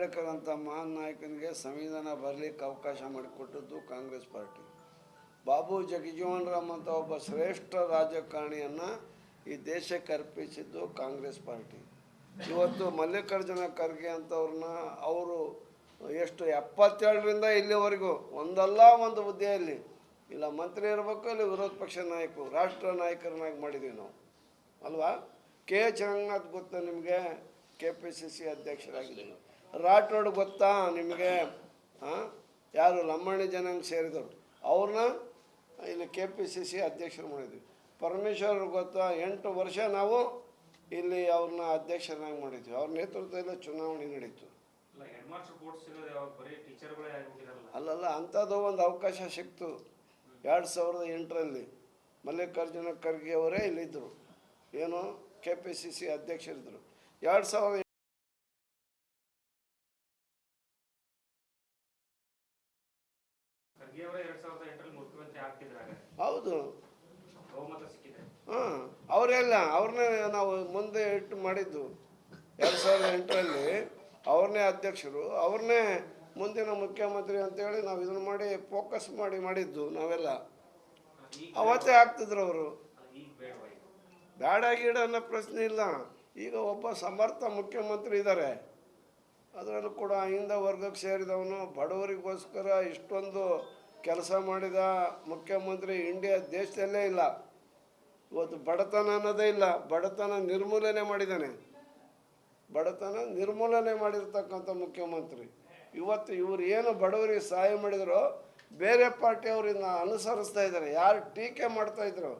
ಅಂಬೇಡ್ಕರ್ ಅಂತ ಮಹಾನ್ ನಾಯಕನಿಗೆ ಸಂವಿಧಾನ ಬರಲಿಕ್ಕೆ ಅವಕಾಶ ಮಾಡಿಕೊಟ್ಟದ್ದು ಕಾಂಗ್ರೆಸ್ ಪಾರ್ಟಿ. ಬಾಬು ಜಗಜೀವನ್ ರಾಮ್ ಅಂತ ಒಬ್ಬ ಶ್ರೇಷ್ಠ ರಾಜಕಾರಣಿಯನ್ನು ಈ ದೇಶಕ್ಕೆ ಅರ್ಪಿಸಿದ್ದು ಕಾಂಗ್ರೆಸ್ ಪಾರ್ಟಿ. ಇವತ್ತು ಮಲ್ಲಿಕಾರ್ಜುನ ಖರ್ಗೆ ಅಂತವ್ರನ್ನ ಅವರು ಎಷ್ಟು 77ರಿಂದ ಇಲ್ಲಿವರೆಗೂ ಒಂದಲ್ಲ ಒಂದು ಹುದ್ದೆಯಲ್ಲಿ ಇಲ್ಲ ಮಂತ್ರಿ ಇರಬೇಕು, ಇಲ್ಲ ವಿರೋಧ ಪಕ್ಷ ನಾಯಕರು, ರಾಷ್ಟ್ರ ನಾಯಕರನ್ನಾಗಿ ಮಾಡಿದ್ದೀವಿ ನಾವು ಅಲ್ವಾ. ಕೆ ಎಚ್ ರಂಗನಾಥ್ ಗೊತ್ತಾ ನಿಮಗೆ? KPCC ಅಧ್ಯಕ್ಷರಾಗಿದ್ದರು. ರಾಠೋಡ್ ಗೊತ್ತಾ ನಿಮಗೆ? ಯಾರು ಲಂಬಾಣಿ ಜನಾಂಗ ಸೇರಿದವರು, ಅವ್ರನ್ನ ಇಲ್ಲಿ KPCC ಅಧ್ಯಕ್ಷರು ಮಾಡಿದ್ವಿ. ಪರಮೇಶ್ವರ್ ಗೊತ್ತಾ? 8 ವರ್ಷ ನಾವು ಇಲ್ಲಿ ಅವ್ರನ್ನ ಅಧ್ಯಕ್ಷರನ್ನಾಗಿ ಮಾಡಿದ್ವಿ. ಅವ್ರ ನೇತೃತ್ವದಲ್ಲಿ ಚುನಾವಣೆ ನಡೀತು. ಅಲ್ಲಲ್ಲ, ಅಂಥದ್ದು ಒಂದು ಅವಕಾಶ ಸಿಕ್ತು 2008ರಲ್ಲಿ. ಮಲ್ಲಿಕಾರ್ಜುನ ಖರ್ಗೆ ಅವರೇ ಇಲ್ಲಿದ್ದರು, ಏನು KPCC ಅಧ್ಯಕ್ಷರಿದ್ದರು. 2008 ಹೌದು. ಅವರೆಲ್ಲ ಅವ್ರನ್ನೇ ನಾವು ಮುಂದೆ ಇಟ್ಟು ಮಾಡಿದ್ದು 2008ರಲ್ಲಿ. ಅವ್ರನ್ನೇ ಅಧ್ಯಕ್ಷರು, ಅವ್ರನ್ನೇ ಮುಂದಿನ ಮುಖ್ಯಮಂತ್ರಿ ಅಂತೇಳಿ ನಾವು ಇದನ್ನು ಮಾಡಿ ಫೋಕಸ್ ಮಾಡಿದ್ದು ನಾವೆಲ್ಲ. ಅವತ್ತೇ ಆಗ್ತಿದ್ರು ಅವರು. ಬೇಡ ಗೀಡ ಅನ್ನೋ ಪ್ರಶ್ನೆ ಇಲ್ಲ. ಈಗ ಒಬ್ಬ ಸಮರ್ಥ ಮುಖ್ಯಮಂತ್ರಿ ಇದ್ದಾರೆ, ಅದರಲ್ಲೂ ಕೂಡ ಹಿಂದ ವರ್ಗಕ್ಕೆ ಸೇರಿದವನು, ಬಡವರಿಗೋಸ್ಕರ ಇಷ್ಟೊಂದು ಕೆಲಸ ಮಾಡಿದ ಮುಖ್ಯಮಂತ್ರಿ ಇಂಡಿಯಾ ದೇಶದಲ್ಲೇ ಇಲ್ಲ. ಇವತ್ತು ಬಡತನ ಅನ್ನೋದೇ ಇಲ್ಲ, ಬಡತನ ನಿರ್ಮೂಲನೆ ಮಾಡಿದ್ದಾನೆ. ಬಡತನ ನಿರ್ಮೂಲನೆ ಮಾಡಿರ್ತಕ್ಕಂಥ ಮುಖ್ಯಮಂತ್ರಿ. ಇವತ್ತು ಇವ್ರು ಏನು ಬಡವರಿಗೆ ಸಹಾಯ ಮಾಡಿದರೋ ಬೇರೆ ಪಾರ್ಟಿಯವರಿಂದ ಅನುಸರಿಸ್ತಾ ಇದ್ದಾರೆ. ಯಾರು ಟೀಕೆ ಮಾಡ್ತಾಯಿದ್ರು,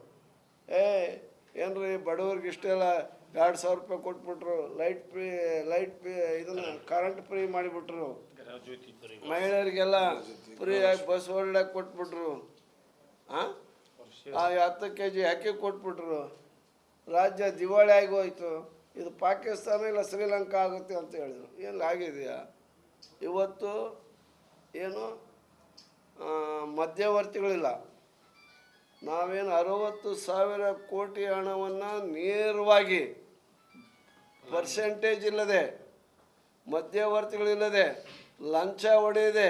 ಏನ್ರಿ ಬಡವ್ರಿಗೆ ಇಷ್ಟೆಲ್ಲ 2000 ರೂಪಾಯಿ ಕೊಟ್ಬಿಟ್ರು, ಲೈಟ್ ಇದನ್ನು ಕರೆಂಟ್ ಫ್ರೀ ಮಾಡಿಬಿಟ್ರು, ಮಹಿಳೆಯರಿಗೆಲ್ಲ ಫ್ರೀಯಾಗಿ ಬಸ್ ಓಡಾಡಕ್ಕೆ ಕೊಟ್ಬಿಟ್ರು, 10 kg ಅಕ್ಕಿ ಕೊಟ್ಬಿಟ್ರು, ರಾಜ್ಯ ದಿವಾಳಿ ಆಗಿ ಹೋಯ್ತು, ಇದು ಪಾಕಿಸ್ತಾನ ಇಲ್ಲ ಶ್ರೀಲಂಕಾ ಆಗುತ್ತೆ ಅಂತ ಹೇಳಿದರು. ಎಲ್ಲಿ ಆಗಿದೆಯಾ? ಇವತ್ತು ಏನು ಮಧ್ಯವರ್ತಿಗಳಿಲ್ಲ. ನಾವೇನು 60,000 ಕೋಟಿ ಹಣವನ್ನು ನೇರವಾಗಿ ಪರ್ಸೆಂಟೇಜ್ ಇಲ್ಲದೆ, ಮಧ್ಯವರ್ತಿಗಳಿಲ್ಲದೆ, ಲಂಚ ಹೊಡೆಯದೆ,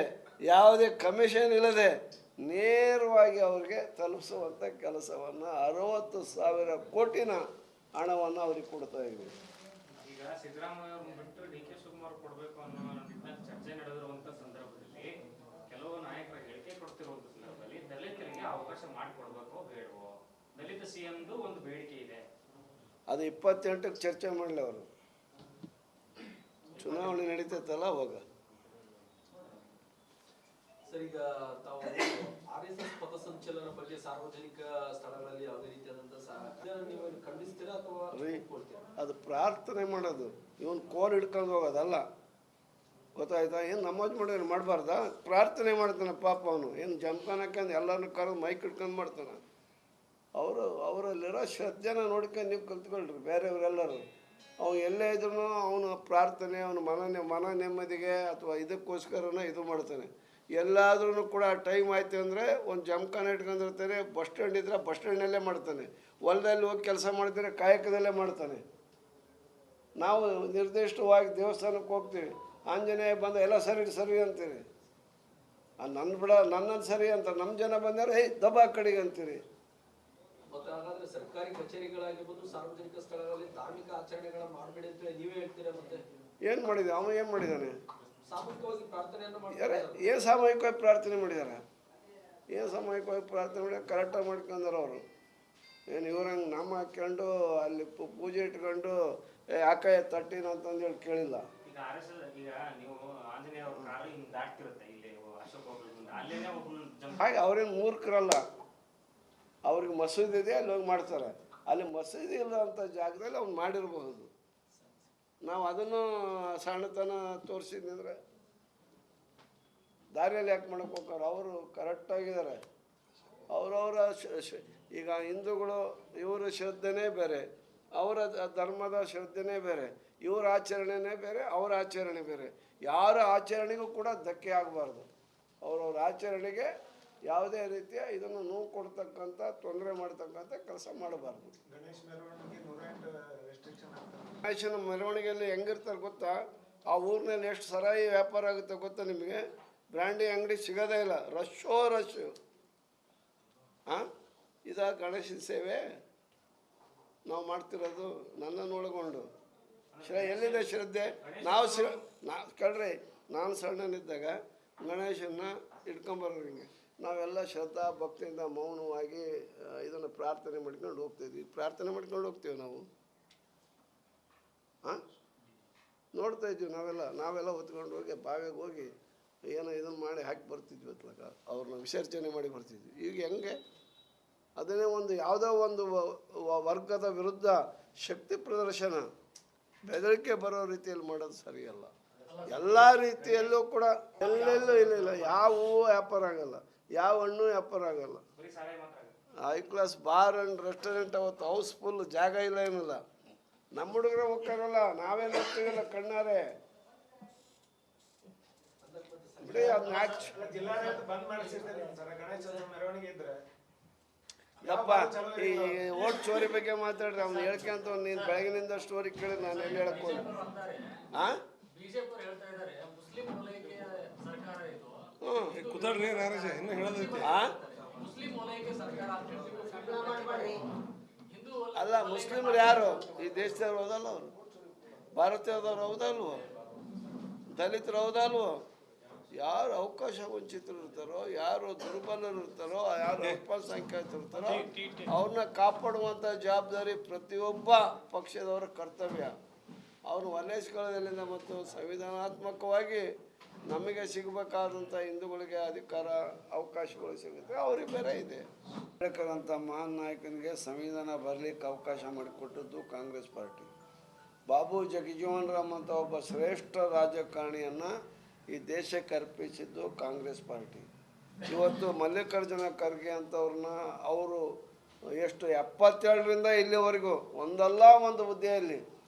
ಯಾವುದೇ ಕಮಿಷನ್ ಇಲ್ಲದೆ ನೇರವಾಗಿ ಅವ್ರಿಗೆ ತಲುಪಿಸುವಂಥ ಕೆಲಸವನ್ನು 60,000 ಕೋಟಿನ ಹಣವನ್ನು ಅವ್ರಿಗೆ ಕೊಡ್ತಾ ಇದ್ದೀವಿ. ಈಗ ಸಿದ್ದರಾಮಯ್ಯ ಬಿಟ್ಟು DK ಶಿವಕುಮಾರ್ ಕೊಡಬೇಕು ಅನ್ನೋ ಚರ್ಚೆ ನಡೆದಿರುವಂಥ ಸಂದರ್ಭದಲ್ಲಿ ಕೆಲವು ನಾಯಕರ ಹೇಳಿಕೆ ಕೊಡ್ತಿರುವಂಥ ಸಂದರ್ಭದಲ್ಲಿ ದಲಿತರಿಗೆ ಅವಕಾಶ ಮಾಡಿಕೊಡ್ಬೇಕೋ ಬೇಡವೋ, ದಲಿತ CMದು ಒಂದು ಬೇಡಿಕೆ ಇದೆ. ಅದು 28ಕ್ಕೆ ಚರ್ಚೆ ಮಾಡಲಿ. ಅವರು ಚುನಾವಣೆ ನಡೀತೈತಲ್ಲ ಅವಾಗ. ಸರ್, ಈಗ ತಾವು RSS ಪಥಸಂಚಲನ ಬಗ್ಗೆ ಸಾರ್ವಜನಿಕ ಸ್ಥಳಗಳಲ್ಲಿ ಯಾವುದೇ ರೀತಿಯಾದಂಥ ನೀವು ಖಂಡಿಸ್ತೀರಾ ಅಥವಾ ಅದು ಪ್ರಾರ್ಥನೆ ಮಾಡೋದು, ಇವನು ಕೋಲ್ ಹಿಡ್ಕೊಂಡು ಹೋಗೋದಲ್ಲ, ಗೊತ್ತಾಯ್ತಾ? ಏನು ನಮಾಜ್ ಮಾಡೋದು ಮಾಡಬಾರ್ದ? ಪ್ರಾರ್ಥನೆ ಮಾಡ್ತಾನೆ ಪಾಪ. ಅವನು ಏನು ಜಮ್ಖಾನ್ ಹಾಕೊಂಡು ಎಲ್ಲರನ್ನೂ ಕರೆದು ಮೈಕ್ ಹಿಡ್ಕೊಂಡು ಮಾಡ್ತಾನೆ. ಅವರಲ್ಲಿರೋ ಶ್ರದ್ಧೆನ ನೋಡ್ಕೊಂಡು ನೀವು ಕಲ್ತ್ಕೊಳ್ರಿ ಬೇರೆಯವರೆಲ್ಲರೂ. ಅವನು ಎಲ್ಲೇ ಇದ್ರೂ ಅವನು ಪ್ರಾರ್ಥನೆ, ಅವನು ಮನ ನೆಮ್ಮದಿಗೆ ಅಥವಾ ಇದಕ್ಕೋಸ್ಕರನೇ ಇದು ಮಾಡ್ತಾನೆ. ಎಲ್ಲಾದ್ರೂ ಕೂಡ ಟೈಮ್ ಆಯ್ತು ಅಂದರೆ ಒಂದು ಜಮ್ಖಾನ ಇಟ್ಕೊಂಡಿರ್ತಾನೆ. ಬಸ್ ಸ್ಟ್ಯಾಂಡ್ ಇದ್ದರೆ ಬಸ್ ಸ್ಟ್ಯಾಂಡಲ್ಲೇ ಮಾಡ್ತಾನೆ, ಹೊಲದಲ್ಲಿ ಹೋಗಿ ಕೆಲಸ ಮಾಡ್ತಾರೆ, ಕಾಯಕದಲ್ಲೇ ಮಾಡ್ತಾನೆ. ನಾವು ನಿರ್ದಿಷ್ಟವಾಗಿ ದೇವಸ್ಥಾನಕ್ಕೆ ಹೋಗ್ತೀವಿ, ಆಂಜನೇಯ ಬಂದ ಎಲ್ಲ ಸರಿ ಅಂತೀರಿ. ನನ್ನನ್ನು ಸರಿ ಅಂತ ನಮ್ಮ ಜನ ಬಂದರೆ ದಬಾ ಕಡೆಗೆ ಅಂತೀರಿ. ಮತ್ತೆ ಹಾಗಾದ್ರೆ ಸರ್ಕಾರಿ ಕಚೇರಿಗಳಾಗಿರ್ಬೋದು, ಸಾರ್ವಜನಿಕ ಸ್ಥಳಗಳಲ್ಲಿ ಧಾರ್ಮಿಕ ಆಚರಣೆಗಳ ಮಾಡಬೇಡಿ ಅಂತ ನೀವೇ ಹೇಳ್ತೀರಾ? ಮತ್ತೆ ಏನು ಮಾಡಿದೆ ಅವನು? ಏನು ಮಾಡಿದ್ದಾನೆ? ಸಾಮೂಹಿಕವಾಗಿ ಪ್ರಾರ್ಥನೆಯನ್ನು ಮಾಡ್ತಾರೆ. ಏನು ಸಾಮೂಹಿಕವಾಗಿ ಪ್ರಾರ್ಥನೆ ಮಾಡಿದ್ದಾರೆ? ಏನು ಸಾಮೂಹಿಕವಾಗಿ ಪ್ರಾರ್ಥನೆ ಮಾಡಿ ಕರೆಕ್ಟಾಗಿ ಮಾಡ್ಕೊಂಡಾರ ಅವರು. ಏನು ಇವ್ರಂಗೆ ನಾಮ ಹಾಕ್ಕೊಂಡು ಅಲ್ಲಿ ಪೂಜೆ ಇಟ್ಕೊಂಡು ಯಾಕಾಯ ತಟ್ಟಿನ ಅಂತಂದೇಳಿ ಕೇಳಿಲ್ಲ. ಹಾಗೆ ಅವ್ರೇನು ಮೂರ್ಖರಲ್ಲ. ಅವ್ರಿಗೆ ಮಸೂದಿ ಇದೆ, ಅಲ್ಲಿ ಹೋಗಿ ಮಾಡ್ತಾರೆ. ಅಲ್ಲಿ ಮಸೂದಿ ಇಲ್ಲ ಅಂತ ಜಾಗದಲ್ಲಿ ಅವ್ನು ಮಾಡಿರಬಹುದು. ನಾವು ಅದನ್ನು ಸಣ್ಣತನ ತೋರಿಸಿದ್ರೆ ದಾರಿಯಲ್ಲಿ ಯಾಕೆ ಮಾಡಕ್ಕೆ ಹೋಗ್ತಾರೆ? ಅವರು ಕರೆಕ್ಟಾಗಿದ್ದಾರೆ. ಅವರವರ ಈಗ ಹಿಂದೂಗಳು ಇವರ ಶ್ರದ್ಧೆನೇ ಬೇರೆ, ಅವರ ಧರ್ಮದ ಶ್ರದ್ಧೆನೇ ಬೇರೆ, ಇವರ ಆಚರಣೆನೇ ಬೇರೆ, ಅವರ ಆಚರಣೆ ಬೇರೆ. ಯಾರ ಆಚರಣೆಗೂ ಕೂಡ ಧಕ್ಕೆ ಆಗಬಾರ್ದು. ಅವರವ್ರ ಆಚರಣೆಗೆ ಯಾವುದೇ ರೀತಿಯ ಇದನ್ನು ನೋವು ಕೊಡ್ತಕ್ಕಂಥ, ತೊಂದರೆ ಮಾಡ್ತಕ್ಕಂಥ ಕೆಲಸ ಮಾಡಬಾರ್ದು. ಗಣೇಶನ ಮೆರವಣಿಗೆಯಲ್ಲಿ ಹೆಂಗಿರ್ತಾರೆ ಗೊತ್ತಾ? ಆ ಊರಿನಲ್ಲಿ ಎಷ್ಟು ಸರಾಯಿ ವ್ಯಾಪಾರ ಆಗುತ್ತೆ ಗೊತ್ತಾ ನಿಮಗೆ? ಬ್ರ್ಯಾಂಡಿ ಅಂಗಡಿ ಸಿಗೋದೇ ಇಲ್ಲ, ರಶ್ಶು. ಹಾಂ, ಇದಾ ಗಣೇಶನ ಸೇವೆ ನಾವು ಮಾಡ್ತಿರೋದು? ನನ್ನನ್ನು ಒಳಗೊಂಡು ಎಲ್ಲಿದೆ ಶ್ರದ್ಧೆ? ಕಳ್ರಿ, ನಾನು ಸಣ್ಣನಿದ್ದಾಗ ಗಣೇಶನ್ನ ಇಟ್ಕೊಂಬರೋರಿಗೆ ನಾವೆಲ್ಲ ಶ್ರದ್ಧಾ ಭಕ್ತಿಯಿಂದ ಮೌನವಾಗಿ ಇದನ್ನು ಪ್ರಾರ್ಥನೆ ಮಾಡ್ಕೊಂಡು ಹೋಗ್ತೀವಿ ನಾವು. ಹಾಂ, ನೋಡ್ತಾ ಇದ್ವಿ ನಾವೆಲ್ಲ ಹೊತ್ಕೊಂಡು ಹೋಗಿ ಬಾವಿಗೆ ಹೋಗಿ ಏನೋ ಇದನ್ನು ಮಾಡಿ ಹಾಕಿ ಬರ್ತಿದ್ವಿ ಅತ್ಲಾಗ, ಅವ್ರನ್ನ ವಿಸರ್ಜನೆ ಮಾಡಿ ಬರ್ತಿದ್ವಿ. ಈಗ ಹೆಂಗೆ ಅದನ್ನೇ ಒಂದು ಯಾವುದೋ ಒಂದು ವರ್ಗದ ವಿರುದ್ಧ ಶಕ್ತಿ ಪ್ರದರ್ಶನ, ಬೆದರಿಕೆ ಬರೋ ರೀತಿಯಲ್ಲಿ ಮಾಡೋದು ಸರಿಯಲ್ಲ. ಎಲ್ಲ ರೀತಿಯಲ್ಲೂ ಕೂಡ ಎಲ್ಲೆಲ್ಲೂ ಇಲ್ಲ, ಯಾವ ಹೂವು ವ್ಯಾಪಾರ ಆಗಲ್ಲ, ಯಾವ ಹಣ್ಣು ವ್ಯಾಪಾರ ಆಗಲ್ಲ. High class bar and restaurant ಅವತ್ತು ಹೌಸ್ಫುಲ್, ಜಾಗ ಇಲ್ಲ ಏನಿಲ್ಲ. ನಮ್ಮ ಹುಡುಗರು ಹೋಗ್ತಾರಲ್ಲ, ನಾವೇನು ಹೋಗ್ತೀವಲ್ಲ ಕಣ್ಣಾರೆ ಬಿಡಿ. ಅದನ್ನ ಯಪ್ಪ, ಈ ಓಟ್ ಚೋರಿ ಬಗ್ಗೆ ಮಾತಾಡ್ರಿ, ಅವ್ನು ಹೇಳ್ಕೊಂತ ನೀನು ಬೆಳಗಿನಿಂದ ಸ್ಟೋರಿ ಕೇಳಿ ನಾನು ಎಲ್ಲಿ ಹೇಳಕ್ ಹೋಗಿ. ಹಾಂ, ಅಲ್ಲ, ಮುಸ್ಲಿಮರು ಯಾರು ಈ ದೇಶದವ್ರು ಹೌದಲ್ಲ? ಅವರು ಭಾರತೀಯದವ್ರು ಹೌದಲ್ವೋ? ದಲಿತರು ಹೌದಲ್ವೋ? ಯಾರು ಅವಕಾಶ ವಂಚಿತರು ಇರ್ತಾರೋ, ಯಾರು ದುರ್ಬಲರು ಇರ್ತಾರೋ, ಯಾರು ಅಲ್ಪಸಂಖ್ಯಾತರು ಇರ್ತಾರೋ ಅವ್ರನ್ನ ಕಾಪಾಡುವಂಥ ಜವಾಬ್ದಾರಿ ಪ್ರತಿಯೊಬ್ಬ ಪಕ್ಷದವರ ಕರ್ತವ್ಯ. ಅವ್ರನ್ನ ವಲಯಿಸ್ಕೊಳ್ಳೋದ್ರಿಂದ ಮತ್ತು ಸಂವಿಧಾನಾತ್ಮಕವಾಗಿ ನಮಗೆ ಸಿಗಬೇಕಾದಂಥ ಹಿಂದೂಗಳಿಗೆ ಅಧಿಕಾರ ಅವಕಾಶಗಳು ಸಿಗುತ್ತೆ, ಅವ್ರಿಗೆ ಬೇರೆ ಇದೆ. ಬೇಕಾದಂಥ ಮಹಾನ್ ನಾಯಕನಿಗೆ ಸಂವಿಧಾನ ಬರಲಿಕ್ಕೆ ಅವಕಾಶ ಮಾಡಿಕೊಟ್ಟದ್ದು ಕಾಂಗ್ರೆಸ್ ಪಾರ್ಟಿ. ಬಾಬು ಜಗಜೀವನ್ ರಾಮ್ ಅಂತ ಒಬ್ಬ ಶ್ರೇಷ್ಠ ರಾಜಕಾರಣಿಯನ್ನು ಈ ದೇಶಕ್ಕೆ ಅರ್ಪಿಸಿದ್ದು ಕಾಂಗ್ರೆಸ್ ಪಾರ್ಟಿ. ಇವತ್ತು ಮಲ್ಲಿಕಾರ್ಜುನ ಖರ್ಗೆ ಅಂತವ್ರನ್ನ ಅವರು ಎಷ್ಟು 77ರಿಂದ ಇಲ್ಲಿವರೆಗೂ ಒಂದಲ್ಲ ಒಂದು ಹುದ್ದೆಯಲ್ಲಿ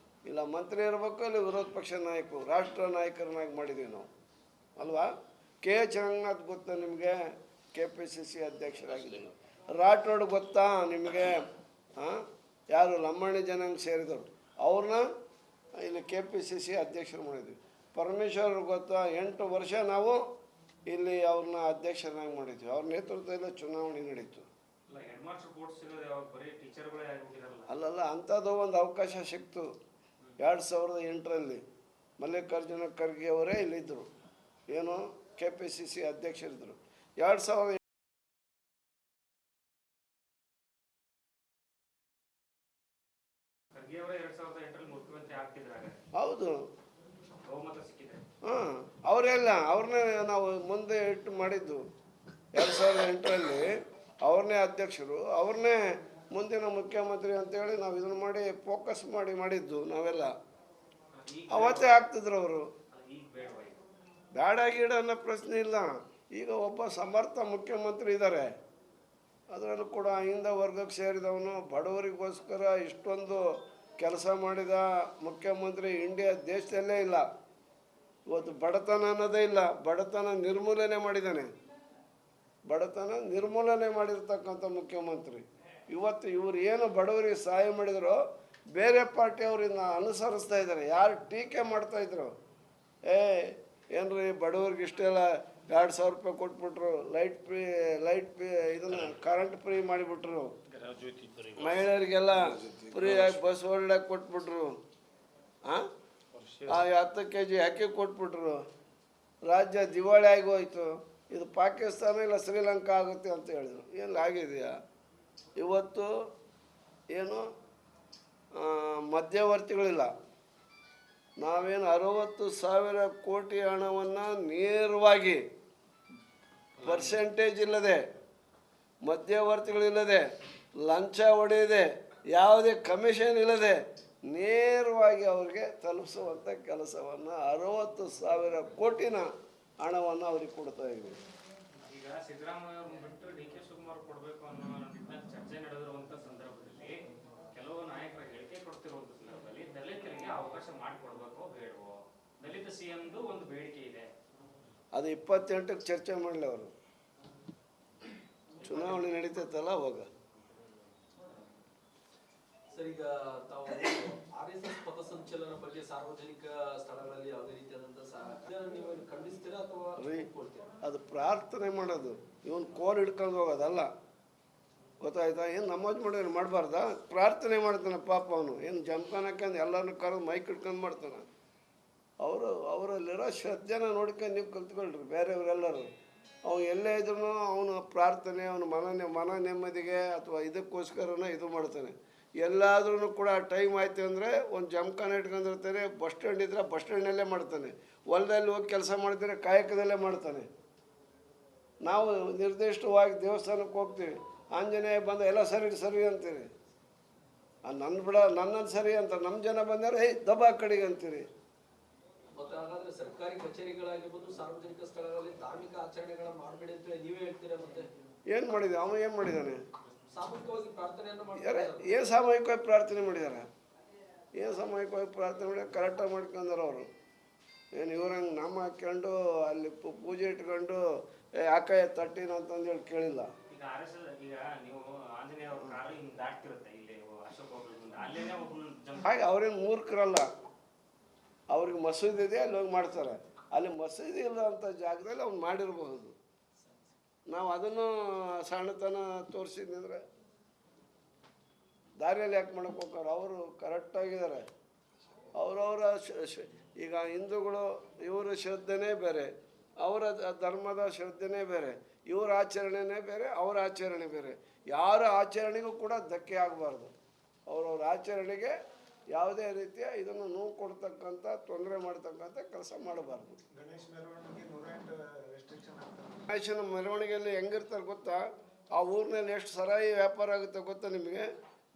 ಇಲ್ಲ ಮಂತ್ರಿ ಇರಬೇಕು, ಇಲ್ಲ ವಿರೋಧ ಪಕ್ಷ ನಾಯಕರು, ರಾಷ್ಟ್ರ ನಾಯಕರನ್ನಾಗಿ ಮಾಡಿದ್ದೀವಿ ನಾವು ಅಲ್ವಾ? ಕೆ ಚೆನ್ನನಾಥ್ ಗೊತ್ತಾ ನಿಮಗೆ? KPCC ಅಧ್ಯಕ್ಷರಾಗಿದ್ದೀವಿ. ರಾಠೋಡ್ ಗೊತ್ತಾ ನಿಮಗೆ? ಯಾರು ಲಂಬಾಣಿ ಜನಾಂಗ ಸೇರಿದವರು, ಅವ್ರನ್ನ ಇಲ್ಲಿ KPCC ಅಧ್ಯಕ್ಷರು ಮಾಡಿದ್ವಿ. ಪರಮೇಶ್ವರ್ ಗೊತ್ತಾ? 8 ವರ್ಷ ನಾವು ಇಲ್ಲಿ ಅವ್ರನ್ನ ಅಧ್ಯಕ್ಷರನ್ನಾಗಿ ಮಾಡಿದ್ವಿ. ಅವ್ರ ನೇತೃತ್ವದಲ್ಲಿ ಚುನಾವಣೆ ನಡೀತು. ಅಲ್ಲಲ್ಲ, ಅಂಥದ್ದು ಒಂದು ಅವಕಾಶ ಸಿಕ್ತು 2008ರಲ್ಲಿ. ಮಲ್ಲಿಕಾರ್ಜುನ ಖರ್ಗೆ ಅವರೇ ಇಲ್ಲಿದ್ದರು, ಏನು KPCC ಅಧ್ಯಕ್ಷರಿದ್ದರು. 2008 ಹೌದು. ಹಾಂ, ಅವರೆಲ್ಲ ಅವ್ರನ್ನೇ ನಾವು ಮುಂದೆ ಇಟ್ಟು ಮಾಡಿದ್ದು. 2008ರಲ್ಲಿ ಅವ್ರನ್ನೇ ಅಧ್ಯಕ್ಷರು, ಅವ್ರನ್ನೇ ಮುಂದಿನ ಮುಖ್ಯಮಂತ್ರಿ ಅಂತೇಳಿ ನಾವು ಇದನ್ನು ಮಾಡಿ ಫೋಕಸ್ ಮಾಡಿದ್ದು ನಾವೆಲ್ಲ. ಅವತ್ತೇ ಆಗ್ತಿದ್ರು ಅವರು. ಬೇಡ ಗೀಡ ಅನ್ನೋ ಪ್ರಶ್ನೆ ಇಲ್ಲ. ಈಗ ಒಬ್ಬ ಸಮರ್ಥ ಮುಖ್ಯಮಂತ್ರಿ ಇದ್ದಾರೆ, ಅದರಲ್ಲೂ ಕೂಡ ಹಿಂದ ವರ್ಗಕ್ಕೆ ಸೇರಿದವನು, ಬಡವರಿಗೋಸ್ಕರ ಇಷ್ಟೊಂದು ಕೆಲಸ ಮಾಡಿದ ಮುಖ್ಯಮಂತ್ರಿ ಇಂಡಿಯಾ ದೇಶದಲ್ಲೇ ಇಲ್ಲ. ಇವತ್ತು ಬಡತನ ಅನ್ನೋದೇ ಇಲ್ಲ, ಬಡತನ ನಿರ್ಮೂಲನೆ ಮಾಡಿದ್ದಾನೆ. ಬಡತನ ನಿರ್ಮೂಲನೆ ಮಾಡಿರ್ತಕ್ಕಂಥ ಮುಖ್ಯಮಂತ್ರಿ. ಇವತ್ತು ಇವರು ಏನು ಬಡವರಿಗೆ ಸಹಾಯ ಮಾಡಿದರೋ ಬೇರೆ ಪಾರ್ಟಿಯವ್ರನ್ನ ಅನುಸರಿಸ್ತಾ ಇದ್ದಾರೆ. ಯಾರು ಟೀಕೆ ಮಾಡ್ತಾಯಿದ್ರು, ಏನ್ರಿ ಬಡವ್ರಿಗೆ ಇಷ್ಟೆಲ್ಲ 2000 ರೂಪಾಯಿ ಕೊಟ್ಬಿಟ್ರು, ಲೈಟ್ ಇದನ್ನು ಕರೆಂಟ್ ಫ್ರೀ ಮಾಡಿಬಿಟ್ರು, ಮಹಿಳೆಯರಿಗೆಲ್ಲ ಫ್ರೀಯಾಗಿ ಬಸ್ ಓಡಾಡಕ್ಕೆ ಕೊಟ್ಬಿಟ್ರು, 10 kg ಅಕ್ಕಿ ಕೊಟ್ಬಿಟ್ರು, ರಾಜ್ಯ ದಿವಾಳಿ ಆಗಿ ಹೋಯ್ತು, ಇದು ಪಾಕಿಸ್ತಾನ ಇಲ್ಲ ಶ್ರೀಲಂಕಾ ಆಗುತ್ತೆ ಅಂತ ಹೇಳಿದರು. ಏನು ಆಗಿದೆಯಾ? ಇವತ್ತು ಏನು ಮಧ್ಯವರ್ತಿಗಳಿಲ್ಲ. ನಾವೇನು 60,000 ಕೋಟಿ ಹಣವನ್ನು ನೇರವಾಗಿ ಪರ್ಸೆಂಟೇಜ್ ಇಲ್ಲದೆ, ಮಧ್ಯವರ್ತಿಗಳಿಲ್ಲದೆ, ಲಂಚ ಹೊಡೆಯದೆ, ಯಾವುದೇ ಕಮಿಷನ್ ಇಲ್ಲದೆ ನೇರವಾಗಿ ಅವ್ರಿಗೆ ತಲುಪಿಸುವಂಥ ಕೆಲಸವನ್ನು 60,000 ಕೋಟಿನ ಹಣವನ್ನು ಅವ್ರಿಗೆ ಕೊಡ್ತಾ ಇದ್ದೀವಿ. ಈಗ ಸಿದ್ದರಾಮಯ್ಯ ಬಿಟ್ಟು DK ಶಿವಕುಮಾರ್ ಕೊಡಬೇಕು ಅನ್ನೋ ಚರ್ಚೆ ನಡೆದಿರುವಂಥ ಸಂದರ್ಭದಲ್ಲಿ ಕೆಲವು ನಾಯಕರ ಹೇಳಿಕೆ ಕೊಡ್ತಿರುವಂಥ ಸಂದರ್ಭದಲ್ಲಿ ದಲಿತರಿಗೆ ಅವಕಾಶ ಮಾಡಿಕೊಡ್ಬೇಕೋ ಬೇಡವೋ? ದಲಿತ CMದು ಒಂದು ಬೇಡಿಕೆ ಇದೆ, ಅದು 28ಕ್ಕೆ ಚರ್ಚೆ ಮಾಡಲಿ. ಅವರು ಚುನಾವಣೆ ನಡೀತೈತಲ್ಲ ಅವಾಗ. ಸರ್, ಈಗ ತಾವು RSS ಪಥಸಂಚಲನ ಬಗ್ಗೆ ಸಾರ್ವಜನಿಕ ಸ್ಥಳಗಳಲ್ಲಿ ಯಾವುದೇ ರೀತಿಯ ನೀವು ಖಂಡಿಸ್ತೀರಾ ಅಥವಾ ರೀ ಒಪ್ಕೊಳ್ತೀರಾ? ಅದು ಪ್ರಾರ್ಥನೆ ಮಾಡೋದು, ಇವನು ಕೋಲ್ ಹಿಡ್ಕೊಂಡು ಹೋಗೋದಲ್ಲ, ಗೊತ್ತಾಯ್ತಾ? ಏನು ನಮಾಜ್ ಮಾಡೋದು ಮಾಡಬಾರ್ದಾ? ಪ್ರಾರ್ಥನೆ ಮಾಡ್ತಾನೆ ಪಾಪ ಅವನು, ಏನು ಜಮ್ಖಾನ್ ಹಾಕೊಂಡು ಎಲ್ಲರನ್ನೂ ಕರೆದು ಮೈಕ್ ಹಿಡ್ಕೊಂಡು ಮಾಡ್ತಾನೆ. ಅವರಲ್ಲಿರೋ ಶ್ರದ್ಧೆನ ನೋಡ್ಕೊಂಡು ನೀವು ಕಲ್ತ್ಕೊಳ್ರಿ ಬೇರೆಯವರೆಲ್ಲರೂ. ಅವ್ನು ಎಲ್ಲೇ ಇದ್ರೂ ಅವನು ಪ್ರಾರ್ಥನೆ, ಅವನು ಮನ ನೆಮ್ಮದಿಗೆ ಅಥವಾ ಇದಕ್ಕೋಸ್ಕರನೇ ಇದು ಮಾಡ್ತಾನೆ. ಎಲ್ಲಾದ್ರೂ ಕೂಡ ಟೈಮ್ ಆಯ್ತು ಅಂದರೆ ಒಂದು ಜಮ್ಖಾನ ಇಟ್ಕೊಂಡಿರ್ತಾನೆ. ಬಸ್ ಸ್ಟ್ಯಾಂಡ್ ಇದ್ದರೆ ಬಸ್ ಸ್ಟ್ಯಾಂಡಲ್ಲೇ ಮಾಡ್ತಾನೆ, ಹೊಲದಲ್ಲಿ ಹೋಗಿ ಕೆಲಸ ಮಾಡಿದ್ರೆ ಕಾಯಕದಲ್ಲೇ ಮಾಡ್ತಾನೆ. ನಾವು ನಿರ್ದಿಷ್ಟವಾಗಿ ದೇವಸ್ಥಾನಕ್ಕೆ ಹೋಗ್ತೀವಿ, ಆಂಜನೇಯ ಬಂದ ಎಲ್ಲ ಸರಿ ಅಂತೀರಿ. ನನ್ನ ಬಿಡ ನನ್ನನ್ನು ಸರಿ ಅಂತ ನಮ್ಮ ಜನ ಬಂದರೆ ದಬಾ ಕಡೆಗೆ ಅಂತೀರಿ. ಮತ್ತೆ ಹಾಗಾದ್ರೆ ಸರ್ಕಾರಿ ಕಚೇರಿಗಳಾಗಿರ್ಬೋದು, ಸಾರ್ವಜನಿಕ ಸ್ಥಳಗಳಲ್ಲಿ ಧಾರ್ಮಿಕ ಆಚರಣೆಗಳ ಮಾಡಬೇಡಿ ಅಂತ ನೀವೇ ಹೇಳ್ತೀರಾ? ಮತ್ತೆ ಏನು ಮಾಡಿದೆ ಅವನು? ಏನು ಮಾಡಿದ್ದಾನೆ? ಸಾಮೂಹಿಕವಾಗಿ ಪ್ರಾರ್ಥನೆಯನ್ನು ಯಾರೇ ಏನು ಸಾಮೂಹಿಕವಾಗಿ ಪ್ರಾರ್ಥನೆ ಮಾಡಿದ್ದಾರೆ? ಏನು ಸಾಮೂಹಿಕವಾಗಿ ಪ್ರಾರ್ಥನೆ ಮಾಡಿ ಕರೆಕ್ಟಾಗಿ ಮಾಡ್ಕೊಂಡಾರ ಅವರು. ಏನು ಇವ್ರಂಗೆ ನಾಮ ಹಾಕ್ಕೊಂಡು ಅಲ್ಲಿ ಪೂಜೆ ಇಟ್ಕೊಂಡು ಯಾಕಾಯ ತಟ್ಟಿನ ಅಂತಂದೇಳಿ ಕೇಳಿಲ್ಲ. ಈಗ ಈಗ ನೀವು ಆಂಜನೇಯ ಅವ್ರ ಕಾರು ಹಿಂಗ್ ದಾಟ್ತಿರುತ್ತೆ ಇಲ್ಲಿ ಅಶೋಕ್ ಹೋಗ್ಲಿಂದ, ಅಲ್ಲೇನೆ ಒಬ್ಬನು ಹಾಗೆ ಅವ್ರೇನು ಮೂರ್ಖರಲ್ಲ, ಅವ್ರಿಗೆ ಮಸೂದಿ ಇದೆ, ಅಲ್ಲಿ ಹೋಗಿ ಮಾಡ್ತಾರೆ. ಅಲ್ಲಿ ಮಸೂದಿ ಇಲ್ಲ ಅಂತ ಜಾಗದಲ್ಲಿ ಅವ್ನು ಮಾಡಿರಬಹುದು. ನಾವು ಅದನ್ನು ಸಣ್ಣತನ ತೋರಿಸಿದ್ರೆ ದಾರಿಯಲ್ಲಿ ಯಾಕೆ ಮಾಡಕ್ಕೆ ಹೋಗ್ತಾರೆ? ಅವರು ಕರೆಕ್ಟಾಗಿದ್ದಾರೆ. ಅವರವರ ಈಗ ಹಿಂದೂಗಳು ಇವರ ಶ್ರದ್ಧೆನೇ ಬೇರೆ, ಅವರ ಧರ್ಮದ ಶ್ರದ್ಧೆನೇ ಬೇರೆ, ಇವರ ಆಚರಣೆನೇ ಬೇರೆ, ಅವರ ಆಚರಣೆ ಬೇರೆ. ಯಾರ ಆಚರಣೆಗೂ ಕೂಡ ಧಕ್ಕೆ ಆಗಬಾರ್ದು. ಅವರವ್ರ ಆಚರಣೆಗೆ ಯಾವುದೇ ರೀತಿಯ ಇದನ್ನು ನೋವು ಕೊಡ್ತಕ್ಕಂಥ, ತೊಂದರೆ ಮಾಡ್ತಕ್ಕಂಥ ಕೆಲಸ ಮಾಡಬಾರ್ದು. ಗಣೇಶನ ಮೆರವಣಿಗೆಯಲ್ಲಿ ಹೆಂಗಿರ್ತಾರೆ ಗೊತ್ತಾ? ಆ ಊರಿನಲ್ಲಿ ಎಷ್ಟು ಸರಾಯಿ ವ್ಯಾಪಾರ ಆಗುತ್ತೆ ಗೊತ್ತಾ ನಿಮಗೆ?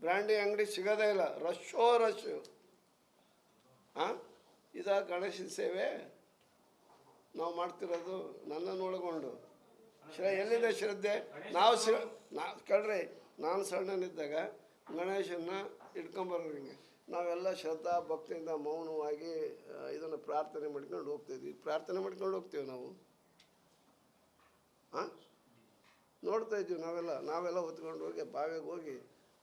ಬ್ರ್ಯಾಂಡಿ ಅಂಗಡಿ ಸಿಗೋದೇ ಇಲ್ಲ, ರಶ್ಶು. ಹಾಂ, ಇದಾ ಗಣೇಶನ ಸೇವೆ ನಾವು ಮಾಡ್ತಿರೋದು? ನನ್ನನ್ನು ಒಳಗೊಂಡು ಎಲ್ಲಿದೆ ಶ್ರದ್ಧೆ? ಕಳ್ರಿ, ನಾನು ಸಣ್ಣನಿದ್ದಾಗ ಗಣೇಶನ್ನ ಇಟ್ಕೊಂಬರೋರು ಹಿಂಗೆ ನಾವೆಲ್ಲ ಶ್ರದ್ಧಾ ಭಕ್ತಿಯಿಂದ ಮೌನವಾಗಿ ಇದನ್ನು ಪ್ರಾರ್ಥನೆ ಮಾಡ್ಕೊಂಡು ಹೋಗ್ತಿದ್ವಿ. ಪ್ರಾರ್ಥನೆ ಮಾಡ್ಕೊಂಡು ಹೋಗ್ತೀವಿ ನಾವು. ಹಾಂ, ನೋಡ್ತಾ ಇದ್ವಿ ನಾವೆಲ್ಲ ಹೊತ್ಕೊಂಡು ಹೋಗಿ ಬಾವಿಗೆ ಹೋಗಿ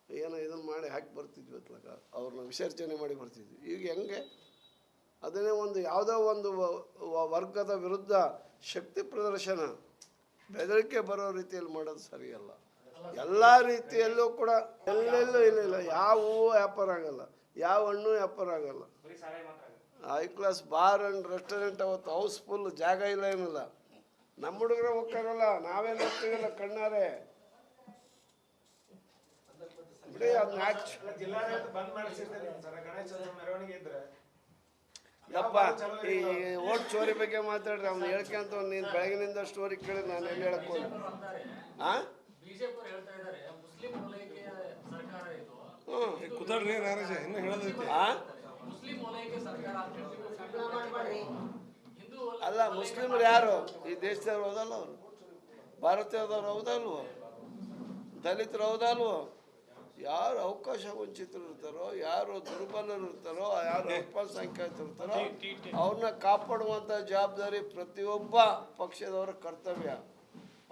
ಏನೋ ಇದನ್ನು ಮಾಡಿ ಹಾಕಿ ಬರ್ತಿದ್ವಿ ಅತ್ಲಾಗ, ಅವ್ರನ್ನ ವಿಸರ್ಜನೆ ಮಾಡಿ ಬರ್ತಿದ್ವಿ. ಈಗ ಹೆಂಗೆ? ಅದನ್ನೇ ಒಂದು ಯಾವುದೋ ಒಂದು ವರ್ಗದ ವಿರುದ್ಧ ಶಕ್ತಿ ಪ್ರದರ್ಶನ, ಬೆದರಿಕೆ ಬರೋ ರೀತಿಯಲ್ಲಿ ಮಾಡೋದು ಸರಿಯಲ್ಲ. ಎಲ್ಲ ರೀತಿಯಲ್ಲೂ ಕೂಡ ಎಲ್ಲೆಲ್ಲೂ ಇಲ್ಲ, ಯಾವ ಹೂವು ವ್ಯಾಪಾರ ಆಗಲ್ಲ, ಯಾವ ಹಣ್ಣು ವ್ಯಾಪಾರ ಆಗಲ್ಲ. High class bar and restaurant ಅವತ್ತು ಹೌಸ್ಫುಲ್, ಜಾಗ ಇಲ್ಲ ಏನಿಲ್ಲ. ನಮ್ಮ ಹುಡುಗರ ಹೋಗ್ತಾರಲ್ಲ, ನಾವೇ ನೋಡ್ತೀವಲ್ಲ ಕಣ್ಣಾರೆ ಬಿಡಿ. ಅದನ್ನ ಯಪ್ಪ, ಈ ಓಟ್ ಚೋರಿ ಬಗ್ಗೆ ಮಾತಾಡ್ರಿ. ಅವ್ನು ಹೇಳ್ಕೊಂತ ನೀನು ಬೆಳಗಿನಿಂದ ಸ್ಟೋರಿ ಕೇಳಿ ನಾನು ಎಲ್ಲಿ ಹೇಳಕ್ ಹೋಗಿ. ಹಾಂ, ಅಲ್ಲ, ಮುಸ್ಲಿಮರು ಯಾರು? ಈ ದೇಶದವ್ರು ಹೌದಲ್ಲ, ಅವರು ಭಾರತೀಯದವ್ರು ಹೌದಲ್ವೋ, ದಲಿತರು ಹೌದಲ್ವೋ? ಯಾರು ಅವಕಾಶ ವಂಚಿತರು ಇರ್ತಾರೋ, ಯಾರು ದುರ್ಬಲರು ಇರ್ತಾರೋ, ಯಾರು ಅಲ್ಪಸಂಖ್ಯಾತರು ಇರ್ತಾರೋ ಅವ್ರನ್ನ ಕಾಪಾಡುವಂಥ ಜವಾಬ್ದಾರಿ ಪ್ರತಿಯೊಬ್ಬ ಪಕ್ಷದವರ ಕರ್ತವ್ಯ.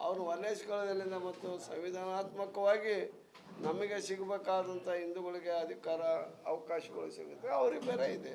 ಅವ್ರನ್ನ ವಲಯಿಸ್ಕೊಳ್ಳೋದ್ರಿಂದ ಮತ್ತು ಸಂವಿಧಾನಾತ್ಮಕವಾಗಿ ನಮಗೆ ಸಿಗಬೇಕಾದಂಥ ಹಿಂದೂಗಳಿಗೆ ಅಧಿಕಾರ ಅವಕಾಶಗಳು ಸಿಗುತ್ತೆ, ಅವ್ರಿಗೆ ಬೇರೆ ಇದೆ.